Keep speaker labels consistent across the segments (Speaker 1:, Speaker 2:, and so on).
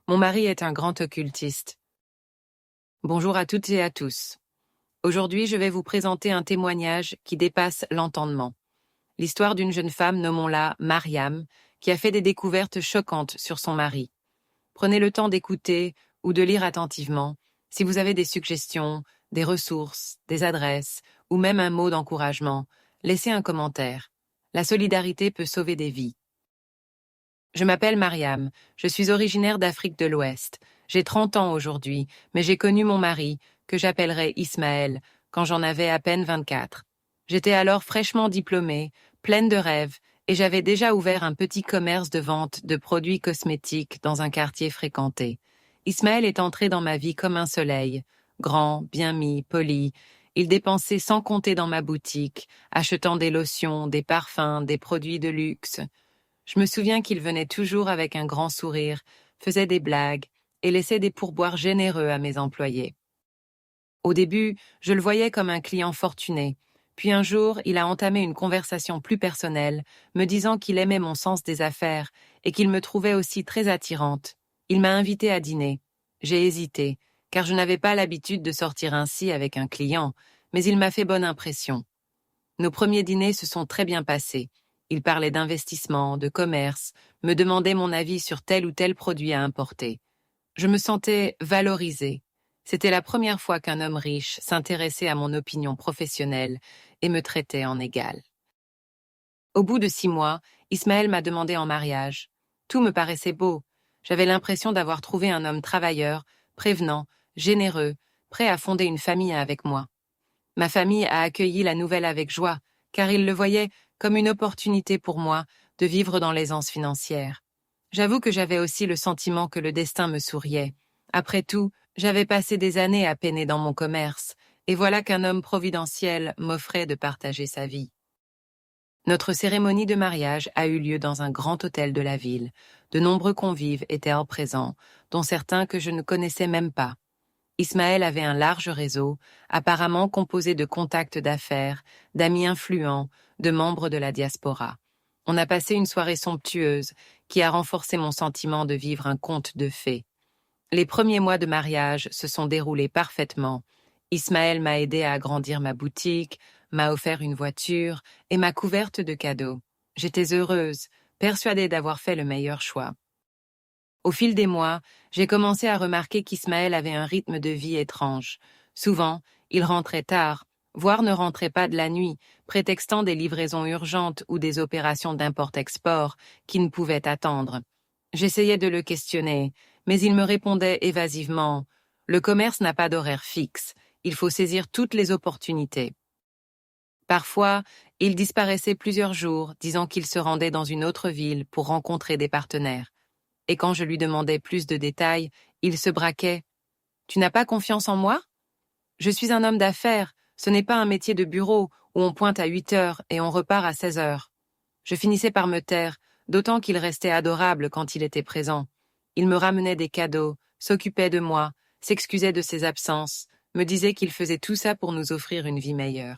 Speaker 1: Mon mari est un grand occultiste. Bonjour à toutes et à tous. Aujourd'hui, je vais vous présenter un témoignage qui dépasse l'entendement. L'histoire d'une jeune femme, nommons-la Mariam, qui a fait des découvertes choquantes sur son mari. Prenez le temps d'écouter ou de lire attentivement. Si vous avez des suggestions, des ressources, des adresses ou même un mot d'encouragement, laissez un commentaire. La solidarité peut sauver des vies. Je m'appelle Mariam, je suis originaire d'Afrique de l'Ouest. J'ai 30 ans aujourd'hui, mais j'ai connu mon mari, que j'appellerai Ismaël, quand j'en avais à peine 24. J'étais alors fraîchement diplômée, pleine de rêves, et j'avais déjà ouvert un petit commerce de vente de produits cosmétiques dans un quartier fréquenté. Ismaël est entré dans ma vie comme un soleil, grand, bien mis, poli. Il dépensait sans compter dans ma boutique, achetant des lotions, des parfums, des produits de luxe. Je me souviens qu'il venait toujours avec un grand sourire, faisait des blagues et laissait des pourboires généreux à mes employés. Au début, je le voyais comme un client fortuné, puis un jour, il a entamé une conversation plus personnelle, me disant qu'il aimait mon sens des affaires et qu'il me trouvait aussi très attirante. Il m'a invitée à dîner. J'ai hésité, car je n'avais pas l'habitude de sortir ainsi avec un client, mais il m'a fait bonne impression. Nos premiers dîners se sont très bien passés. Il parlait d'investissement, de commerce, me demandait mon avis sur tel ou tel produit à importer. Je me sentais valorisée. C'était la première fois qu'un homme riche s'intéressait à mon opinion professionnelle et me traitait en égal. Au bout de 6 mois, Ismaël m'a demandé en mariage. Tout me paraissait beau. J'avais l'impression d'avoir trouvé un homme travailleur, prévenant, généreux, prêt à fonder une famille avec moi. Ma famille a accueilli la nouvelle avec joie, car ils le voyaient comme une opportunité pour moi de vivre dans l'aisance financière. J'avoue que j'avais aussi le sentiment que le destin me souriait. Après tout, j'avais passé des années à peiner dans mon commerce, et voilà qu'un homme providentiel m'offrait de partager sa vie. Notre cérémonie de mariage a eu lieu dans un grand hôtel de la ville. De nombreux convives étaient présents, dont certains que je ne connaissais même pas. Ismaël avait un large réseau, apparemment composé de contacts d'affaires, d'amis influents, de membres de la diaspora. On a passé une soirée somptueuse qui a renforcé mon sentiment de vivre un conte de fées. Les premiers mois de mariage se sont déroulés parfaitement. Ismaël m'a aidé à agrandir ma boutique, m'a offert une voiture et m'a couverte de cadeaux. J'étais heureuse, persuadée d'avoir fait le meilleur choix. Au fil des mois, j'ai commencé à remarquer qu'Ismaël avait un rythme de vie étrange. Souvent, il rentrait tard, voire ne rentrait pas de la nuit, prétextant des livraisons urgentes ou des opérations d'import-export qui ne pouvaient attendre. J'essayais de le questionner, mais il me répondait évasivement « Le commerce n'a pas d'horaire fixe, il faut saisir toutes les opportunités ». Parfois, il disparaissait plusieurs jours, disant qu'il se rendait dans une autre ville pour rencontrer des partenaires. Et quand je lui demandais plus de détails, il se braquait. « Tu n'as pas confiance en moi ? Je suis un homme d'affaires, ce n'est pas un métier de bureau où on pointe à 8 heures et on repart à 16 heures. » Je finissais par me taire, d'autant qu'il restait adorable quand il était présent. Il me ramenait des cadeaux, s'occupait de moi, s'excusait de ses absences, me disait qu'il faisait tout ça pour nous offrir une vie meilleure.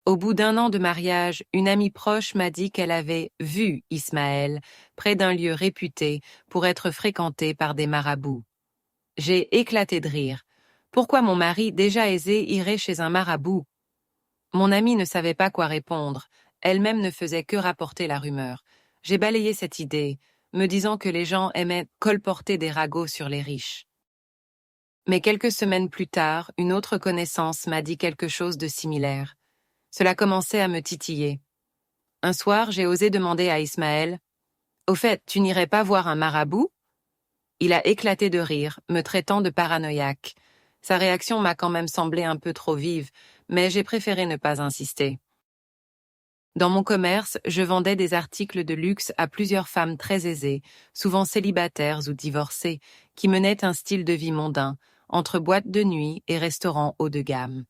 Speaker 1: Au bout d'1 an de mariage, une amie proche m'a dit qu'elle avait vu Ismaël près d'un lieu réputé pour être fréquenté par des marabouts. J'ai éclaté de rire. Pourquoi mon mari, déjà aisé, irait chez un marabout ? Mon amie ne savait pas quoi répondre. Elle-même ne faisait que rapporter la rumeur. J'ai balayé cette idée, me disant que les gens aimaient colporter des ragots sur les riches. Mais quelques semaines plus tard, une autre connaissance m'a dit quelque chose de similaire. Cela commençait à me titiller. Un soir, j'ai osé demander à Ismaël « Au fait, tu n'irais pas voir un marabout ?» Il a éclaté de rire, me traitant de paranoïaque. Sa réaction m'a quand même semblé un peu trop vive, mais j'ai préféré ne pas insister. Dans mon commerce, je vendais des articles de luxe à plusieurs femmes très aisées, souvent célibataires ou divorcées, qui menaient un style de vie mondain, entre boîtes de nuit et restaurants haut de gamme.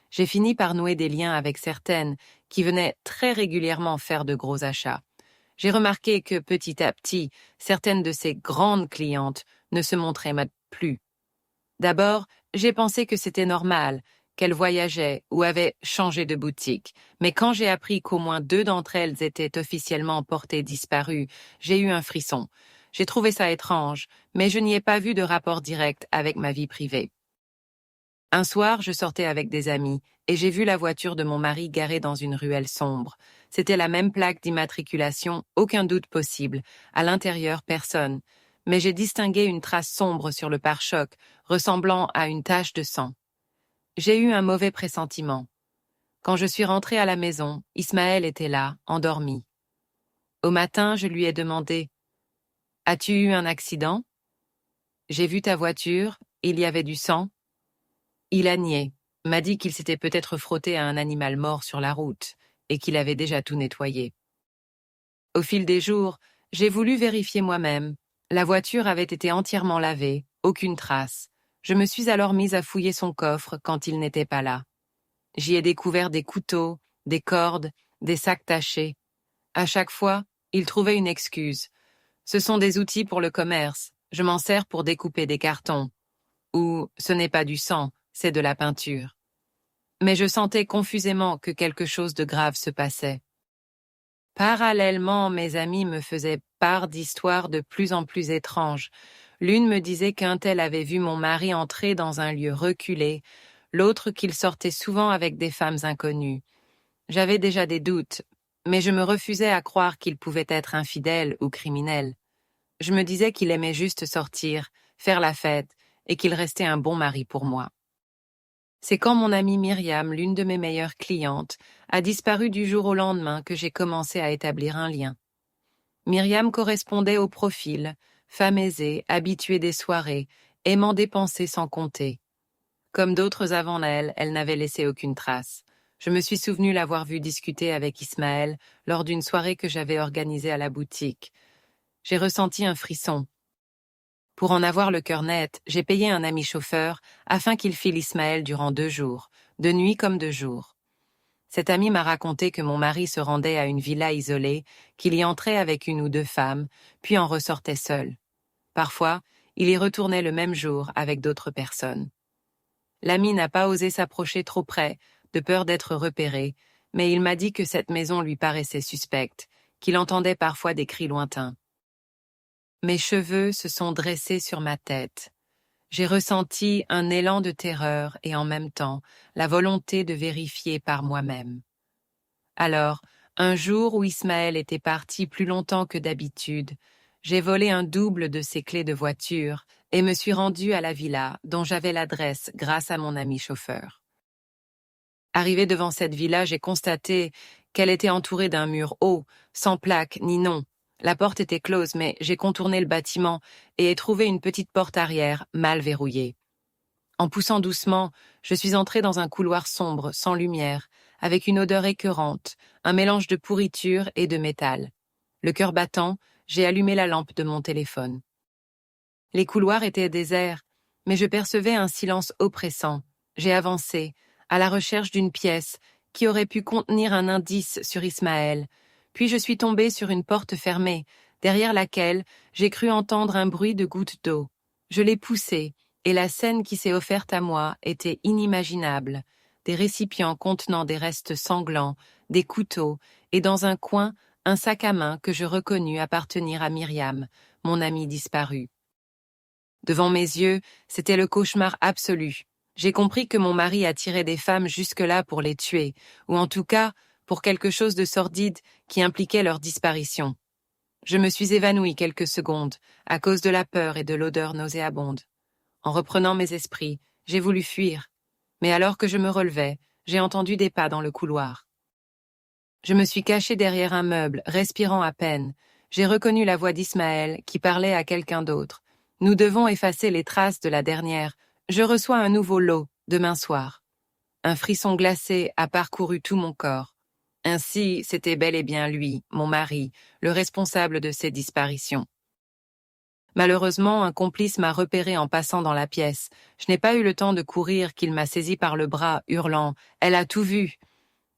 Speaker 1: J'ai fini par nouer des liens avec certaines qui venaient très régulièrement faire de gros achats. J'ai remarqué que petit à petit, certaines de ces grandes clientes ne se montraient plus. D'abord, j'ai pensé que c'était normal, qu'elles voyageaient ou avaient changé de boutique. Mais quand j'ai appris qu'au moins 2 d'entre elles étaient officiellement portées disparues, j'ai eu un frisson. J'ai trouvé ça étrange, mais je n'y ai pas vu de rapport direct avec ma vie privée. Un soir, je sortais avec des amis, et j'ai vu la voiture de mon mari garée dans une ruelle sombre. C'était la même plaque d'immatriculation, aucun doute possible. À l'intérieur, personne. Mais j'ai distingué une trace sombre sur le pare-choc, ressemblant à une tache de sang. J'ai eu un mauvais pressentiment. Quand je suis rentrée à la maison, Ismaël était là, endormi. Au matin, je lui ai demandé « As-tu eu un accident ? J'ai vu ta voiture, il y avait du sang. » Il a nié, m'a dit qu'il s'était peut-être frotté à un animal mort sur la route et qu'il avait déjà tout nettoyé. Au fil des jours, j'ai voulu vérifier moi-même. La voiture avait été entièrement lavée, aucune trace. Je me suis alors mise à fouiller son coffre quand il n'était pas là. J'y ai découvert des couteaux, des cordes, des sacs tachés. À chaque fois, il trouvait une excuse. Ce sont des outils pour le commerce, je m'en sers pour découper des cartons. Ou ce n'est pas du sang, c'est de la peinture. Mais je sentais confusément que quelque chose de grave se passait. Parallèlement, mes amis me faisaient part d'histoires de plus en plus étranges. L'une me disait qu'un tel avait vu mon mari entrer dans un lieu reculé, l'autre qu'il sortait souvent avec des femmes inconnues. J'avais déjà des doutes, mais je me refusais à croire qu'il pouvait être infidèle ou criminel. Je me disais qu'il aimait juste sortir, faire la fête, et qu'il restait un bon mari pour moi. C'est quand mon amie Myriam, l'une de mes meilleures clientes, a disparu du jour au lendemain que j'ai commencé à établir un lien. Myriam correspondait au profil, femme aisée, habituée des soirées, aimant dépenser sans compter. Comme d'autres avant elle, elle n'avait laissé aucune trace. Je me suis souvenu l'avoir vue discuter avec Ismaël lors d'une soirée que j'avais organisée à la boutique. J'ai ressenti un frisson. Pour en avoir le cœur net, j'ai payé un ami chauffeur afin qu'il file Ismaël durant 2 jours, de nuit comme de jour. Cet ami m'a raconté que mon mari se rendait à une villa isolée, qu'il y entrait avec 1 ou 2 femmes, puis en ressortait seul. Parfois, il y retournait le même jour avec d'autres personnes. L'ami n'a pas osé s'approcher trop près, de peur d'être repéré, mais il m'a dit que cette maison lui paraissait suspecte, qu'il entendait parfois des cris lointains. Mes cheveux se sont dressés sur ma tête. J'ai ressenti un élan de terreur et en même temps la volonté de vérifier par moi-même. Alors, un jour où Ismaël était parti plus longtemps que d'habitude, j'ai volé un double de ses clés de voiture et me suis rendue à la villa dont j'avais l'adresse grâce à mon ami chauffeur. Arrivé devant cette villa, j'ai constaté qu'elle était entourée d'un mur haut, sans plaque ni nom. La porte était close, mais j'ai contourné le bâtiment et ai trouvé une petite porte arrière mal verrouillée. En poussant doucement, je suis entrée dans un couloir sombre, sans lumière, avec une odeur écœurante, un mélange de pourriture et de métal. Le cœur battant, j'ai allumé la lampe de mon téléphone. Les couloirs étaient déserts, mais je percevais un silence oppressant. J'ai avancé, à la recherche d'une pièce qui aurait pu contenir un indice sur Ismaël, puis je suis tombée sur une porte fermée, derrière laquelle j'ai cru entendre un bruit de gouttes d'eau. Je l'ai poussée, et la scène qui s'est offerte à moi était inimaginable. Des récipients contenant des restes sanglants, des couteaux, et dans un coin, un sac à main que je reconnus appartenir à Myriam, mon amie disparue. Devant mes yeux, c'était le cauchemar absolu. J'ai compris que mon mari attirait des femmes jusque-là pour les tuer, ou en tout cas, pour quelque chose de sordide qui impliquait leur disparition. Je me suis évanouie quelques secondes, à cause de la peur et de l'odeur nauséabonde. En reprenant mes esprits, j'ai voulu fuir. Mais alors que je me relevais, j'ai entendu des pas dans le couloir. Je me suis cachée derrière un meuble, respirant à peine. J'ai reconnu la voix d'Ismaël, qui parlait à quelqu'un d'autre. Nous devons effacer les traces de la dernière. Je reçois un nouveau lot, demain soir. Un frisson glacé a parcouru tout mon corps. Ainsi, c'était bel et bien lui, mon mari, le responsable de ces disparitions. Malheureusement, un complice m'a repéré en passant dans la pièce. Je n'ai pas eu le temps de courir qu'il m'a saisi par le bras, hurlant « Elle a tout vu !»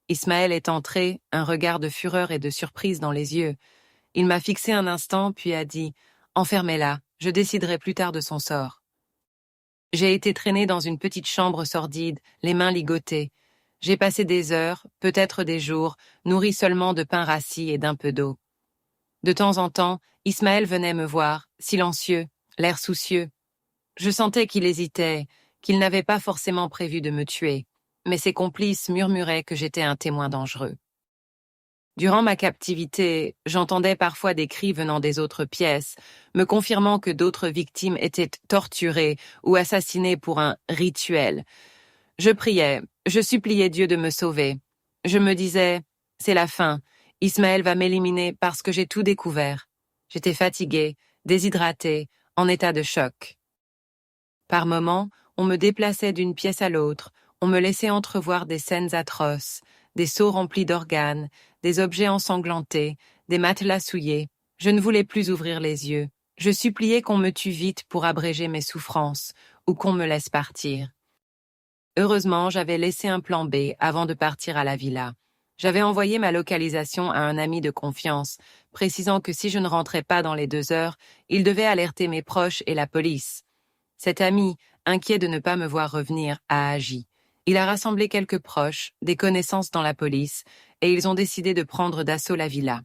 Speaker 1: Ismaël est entré, un regard de fureur et de surprise dans les yeux. Il m'a fixé un instant, puis a dit « Enfermez-la, je déciderai plus tard de son sort. » J'ai été traînée dans une petite chambre sordide, les mains ligotées. J'ai passé des heures, peut-être des jours, nourrie seulement de pain rassis et d'un peu d'eau. De temps en temps, Ismaël venait me voir, silencieux, l'air soucieux. Je sentais qu'il hésitait, qu'il n'avait pas forcément prévu de me tuer, mais ses complices murmuraient que j'étais un témoin dangereux. Durant ma captivité, j'entendais parfois des cris venant des autres pièces, me confirmant que d'autres victimes étaient torturées ou assassinées pour un rituel. Je priais, je suppliais Dieu de me sauver. Je me disais, c'est la fin, Ismaël va m'éliminer parce que j'ai tout découvert. J'étais fatiguée, déshydratée, en état de choc. Par moments, on me déplaçait d'une pièce à l'autre, on me laissait entrevoir des scènes atroces, des seaux remplis d'organes, des objets ensanglantés, des matelas souillés. Je ne voulais plus ouvrir les yeux. Je suppliais qu'on me tue vite pour abréger mes souffrances, ou qu'on me laisse partir. Heureusement, j'avais laissé un plan B avant de partir à la villa. J'avais envoyé ma localisation à un ami de confiance, précisant que si je ne rentrais pas dans les 2 heures, il devait alerter mes proches et la police. Cet ami, inquiet de ne pas me voir revenir, a agi. Il a rassemblé quelques proches, des connaissances dans la police, et ils ont décidé de prendre d'assaut la villa.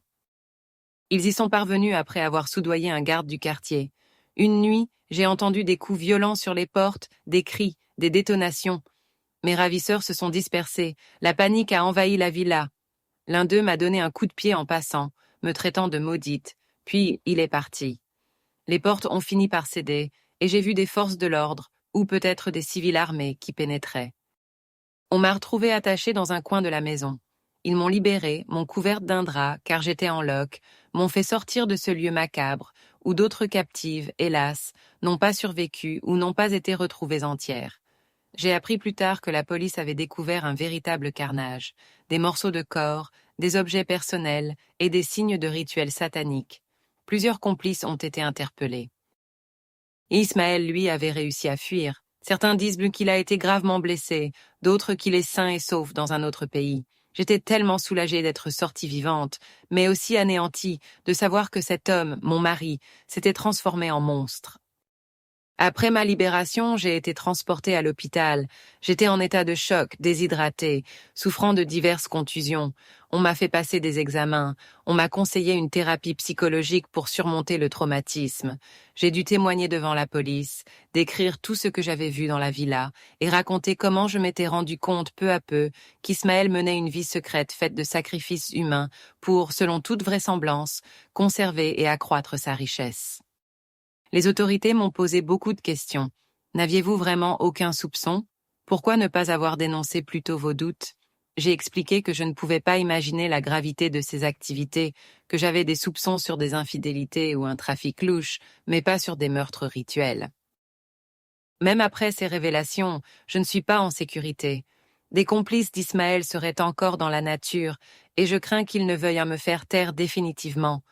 Speaker 1: Ils y sont parvenus après avoir soudoyé un garde du quartier. Une nuit, j'ai entendu des coups violents sur les portes, des cris, des détonations. Mes ravisseurs se sont dispersés, la panique a envahi la villa. L'un d'eux m'a donné un coup de pied en passant, me traitant de maudite, puis il est parti. Les portes ont fini par céder, et j'ai vu des forces de l'ordre, ou peut-être des civils armés, qui pénétraient. On m'a retrouvée attachée dans un coin de la maison. Ils m'ont libérée, m'ont couverte d'un drap, car j'étais en loques, m'ont fait sortir de ce lieu macabre, où d'autres captives, hélas, n'ont pas survécu ou n'ont pas été retrouvées entières. J'ai appris plus tard que la police avait découvert un véritable carnage, des morceaux de corps, des objets personnels et des signes de rituels sataniques. Plusieurs complices ont été interpellés. Ismaël, lui, avait réussi à fuir. Certains disent qu'il a été gravement blessé, d'autres qu'il est sain et sauf dans un autre pays. J'étais tellement soulagée d'être sortie vivante, mais aussi anéantie de savoir que cet homme, mon mari, s'était transformé en monstre. Après ma libération, j'ai été transportée à l'hôpital. J'étais en état de choc, déshydratée, souffrant de diverses contusions. On m'a fait passer des examens. On m'a conseillé une thérapie psychologique pour surmonter le traumatisme. J'ai dû témoigner devant la police, décrire tout ce que j'avais vu dans la villa et raconter comment je m'étais rendu compte peu à peu qu'Ismaël menait une vie secrète faite de sacrifices humains pour, selon toute vraisemblance, conserver et accroître sa richesse. Les autorités m'ont posé beaucoup de questions. N'aviez-vous vraiment aucun soupçon? Pourquoi ne pas avoir dénoncé plus tôt vos doutes? J'ai expliqué que je ne pouvais pas imaginer la gravité de ces activités, que j'avais des soupçons sur des infidélités ou un trafic louche, mais pas sur des meurtres rituels. Même après ces révélations, je ne suis pas en sécurité. Des complices d'Ismaël seraient encore dans la nature, et je crains qu'ils ne veuillent me faire taire définitivement.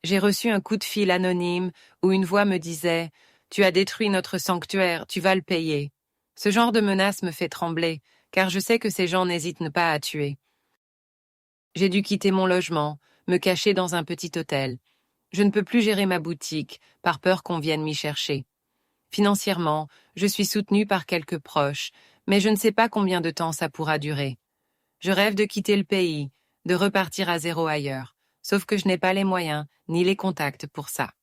Speaker 1: J'ai reçu un coup de fil anonyme où une voix me disait « Tu as détruit notre sanctuaire, tu vas le payer ». Ce genre de menace me fait trembler, car je sais que ces gens n'hésitent pas à tuer. J'ai dû quitter mon logement, me cacher dans un petit hôtel. Je ne peux plus gérer ma boutique, par peur qu'on vienne m'y chercher. Financièrement, je suis soutenue par quelques proches, mais je ne sais pas combien de temps ça pourra durer. Je rêve de quitter le pays, de repartir à zéro ailleurs. Sauf que je n'ai pas les moyens, ni les contacts pour ça.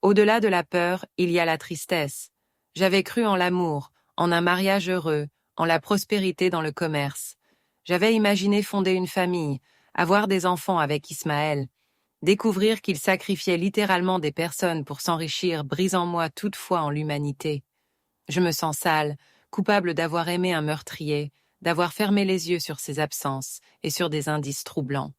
Speaker 1: Au-delà de la peur, il y a la tristesse. J'avais cru en l'amour, en un mariage heureux, en la prospérité dans le commerce. J'avais imaginé fonder une famille, avoir des enfants avec Ismaël. Découvrir qu'il sacrifiait littéralement des personnes pour s'enrichir brise en moi toute foi en l'humanité. Je me sens sale, coupable d'avoir aimé un meurtrier, d'avoir fermé les yeux sur ses absences et sur des indices troublants.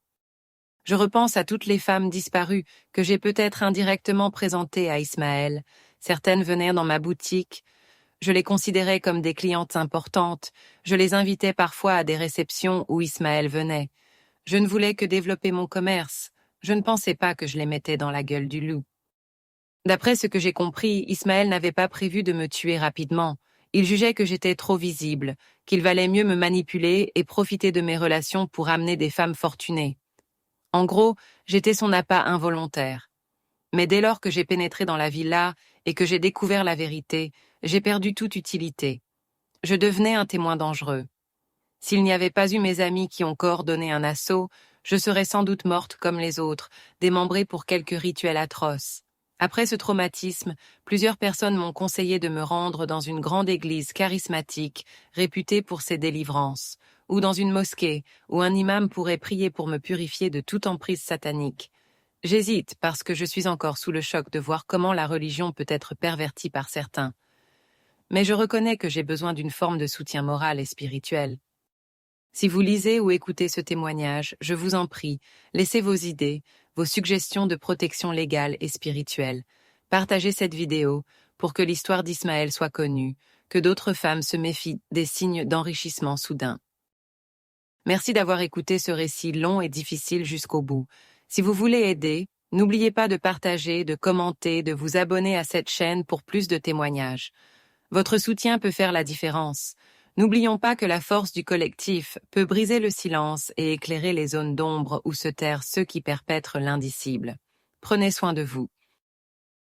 Speaker 1: Je repense à toutes les femmes disparues que j'ai peut-être indirectement présentées à Ismaël. Certaines venaient dans ma boutique. Je les considérais comme des clientes importantes. Je les invitais parfois à des réceptions où Ismaël venait. Je ne voulais que développer mon commerce. Je ne pensais pas que je les mettais dans la gueule du loup. D'après ce que j'ai compris, Ismaël n'avait pas prévu de me tuer rapidement. Il jugeait que j'étais trop visible, qu'il valait mieux me manipuler et profiter de mes relations pour amener des femmes fortunées. En gros, j'étais son appât involontaire. Mais dès lors que j'ai pénétré dans la villa et que j'ai découvert la vérité, j'ai perdu toute utilité. Je devenais un témoin dangereux. S'il n'y avait pas eu mes amis qui ont coordonné un assaut, Je serais sans doute morte comme les autres, démembrée pour quelques rituels atroces. Après ce traumatisme, plusieurs personnes m'ont conseillé de me rendre dans une grande église charismatique, réputée pour ses délivrances, ou dans une mosquée, où un imam pourrait prier pour me purifier de toute emprise satanique. J'hésite parce que je suis encore sous le choc de voir comment la religion peut être pervertie par certains. Mais je reconnais que j'ai besoin d'une forme de soutien moral et spirituel. Si vous lisez ou écoutez ce témoignage, je vous en prie, laissez vos idées, vos suggestions de protection légale et spirituelle. Partagez cette vidéo pour que l'histoire d'Ismaël soit connue, que d'autres femmes se méfient des signes d'enrichissement soudain. Merci d'avoir écouté ce récit long et difficile jusqu'au bout. Si vous voulez aider, n'oubliez pas de partager, de commenter, de vous abonner à cette chaîne pour plus de témoignages. Votre soutien peut faire la différence. N'oublions pas que la force du collectif peut briser le silence et éclairer les zones d'ombre où se terrent ceux qui perpètrent l'indicible. Prenez soin de vous.